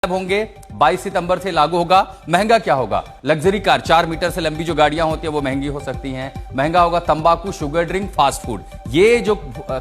होंगे 22 सितंबर से लागू होगा। महंगा क्या होगा? लग्जरी कार 4 मीटर से लंबी जो गाड़ियां होती है वो महंगी हो सकती हैं। महंगा होगा तंबाकू, शुगर ड्रिंक, फास्ट फूड, ये जो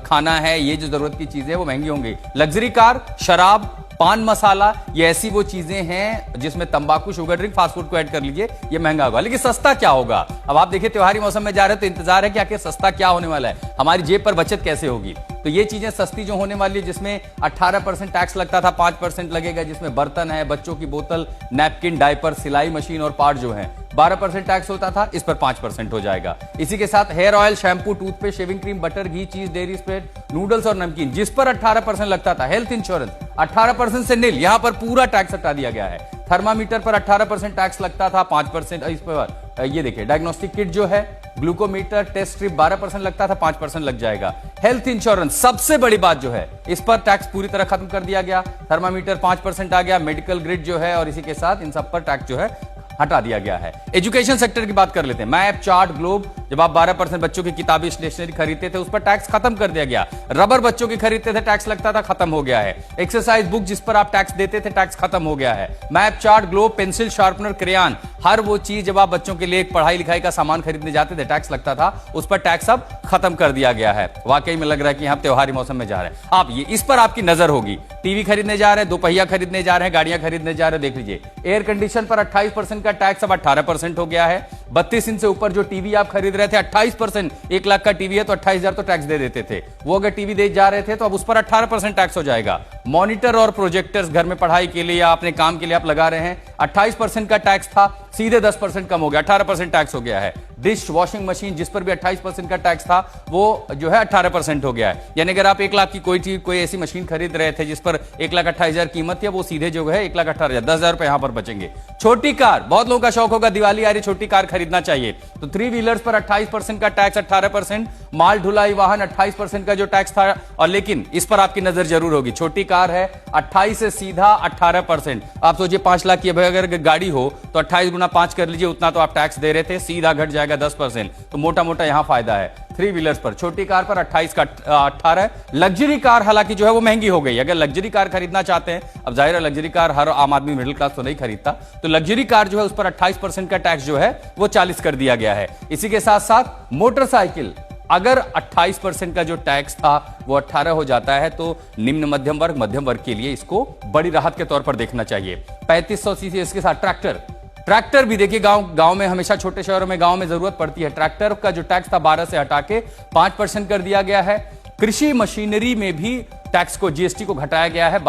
खाना है, ये जो जरूरत की चीजें वो महंगी होंगी। लग्जरी कार, शराब, पान मसाला, ये ऐसी वो चीजें हैं जिसमें तंबाकू, शुगर ड्रिंक, फास्ट फूड को ऐड कर लीजिए, ये महंगा होगा। लेकिन सस्ता क्या होगा? अब आप देखिए त्योहारी मौसम में जा रहे हैं तो इंतजार है कि आखिर सस्ता क्या होने वाला है, हमारी जेब पर बचत कैसे होगी। तो ये चीजें सस्ती जो होने वाली है, जिसमें 18% टैक्स लगता था, 5% लगेगा, जिसमें बर्तन है, बच्चों की बोतल, नैपकिन, डायपर, सिलाई मशीन और पार्ट जो है 12% टैक्स होता था, इस पर 5% हो जाएगा। इसी के साथ hair oil, shampoo, toothpaste, shaving cream, butter, घी, चीज, डेयरी स्प्रेड, नूडल्स और नमकीन, जिस पर 18% लगता था। हेल्थ इंश्योरेंस 18% से नील, यहां पर पूरा टैक्स हटा दिया गया है। थर्मामीटर पर 18% टैक्स लगता था, 5% इस पर। ये देखिए डायग्नोस्टिक किट जो है, ग्लूकोमीटर, टेस्ट स्ट्रिप 12% लगता था, 5% लग जाएगा। हेल्थ इंश्योरेंस सबसे बड़ी बात जो है, इस पर टैक्स पूरी तरह खत्म कर दिया गया। थर्मामीटर 5% आ गया, मेडिकल ग्रिड जो है, और इसी के साथ इन सब पर टैक्स जो है हटा दिया गया है। एजुकेशन सेक्टर की बात कर लेते हैं। मैप, चार्ट, ग्लोब, जब आप 12% बच्चों की किताबें, स्टेशनरी खरीदते थे, उस पर टैक्स खत्म कर दिया गया। रबर बच्चों की खरीदते थे, टैक्स लगता था, खत्म हो गया है। एक्सरसाइज बुक जिस पर आप टैक्स देते थे, टैक्स खत्म हो गया है। Map, chart, globe, pencil, sharpener, crayon, हर वो चीज जब आप बच्चों के लिए एक पढ़ाई लिखाई का सामान खरीदने जाते थे, टैक्स लगता था, उस पर टैक्स अब खत्म कर दिया गया है। वाकई में लग रहा है कि हम त्योहारी मौसम में जा रहे हैं। आप ये इस पर आपकी नजर होगी। टीवी खरीदने जा रहे हैं, दोपहिया खरीदने जा रहे हैं, गाड़ियां खरीदने जा रहे हैं, देख लीजिए एयर कंडीशन पर 28% का टैक्स अब 18% हो गया है। 32 इंच से ऊपर जो टीवी आप खरीद रहे थे 28%, 1 लाख का टीवी है तो 28,000 तो टैक्स दे देते थे, वो अगर टीवी दे जा रहे थे तो अब उस पर 18% टैक्स हो जाएगा। मॉनिटर और प्रोजेक्टर्स घर में पढ़ाई के लिए या अपने काम के लिए आप लगा रहे हैं, 28% का टैक्स था, सीधे 10% कम हो गया, 18% टैक्स हो गया है। डिश वॉशिंग मशीन जिस पर भी 28% का टैक्स था, वो जो है 18% हो गया है। यानी अगर आप 1 लाख की कोई ऐसी मशीन खरीद रहे थे जिस पर 1,28,000 कीमत थी, वो सीधे जो है 1,18,000, 10,000 रुपए यहां पर बचेंगे। छोटी कार, बहुत लोगों का शौक होगा दिवाली आ रही, छोटी कार खरीदना चाहिए, तो 3 व्हीलर्स पर 28% का टैक्स, 18%। माल ढुलाई वाहन 28% का जो टैक्स था, और लेकिन इस पर आपकी नजर जरूर होगी, छोटी कार है 28 से सीधा 18%। आप सोचिए 5 लाख की अगर गाड़ी हो तो 28 गुना 5 कर लीजिए, उतना तो आप टैक्स दे रहे थे, सीधा घट जाएगा 10%। तो मोटा मोटा यहां फायदा है। 3 व्हीलर्स पर, छोटी कार पर 28 का 18। लग्जरी कार हालांकि जो है वो महंगी हो गई। अगर लग्जरी कार खरीदना चाहते हैं, अब जाहिर है लग्जरी कार हर आम आदमी मिडिल क्लास तो नहीं खरीदता, तो लग्जरी कार जो है उस पर 28% का टैक्स जो है वो 40 कर दिया गया है। इसी के साथ साथ मोटरसाइकिल, अगर 28% का जो टैक्स था वो 18 हो जाता है, तो निम्न मध्यम वर्ग के लिए इसको बड़ी राहत के तौर पर देखना चाहिए। 3500 सीसी। इसके साथ ट्रैक्टर भी देखिए, गांव में हमेशा, छोटे शहरों में, गांव में जरूरत पड़ती है। ट्रैक्टर का जो टैक्स था 12 से हटा के 5% कर दिया गया है। कृषि मशीनरी में भी टैक्स को, जीएसटी को घटाया गया है।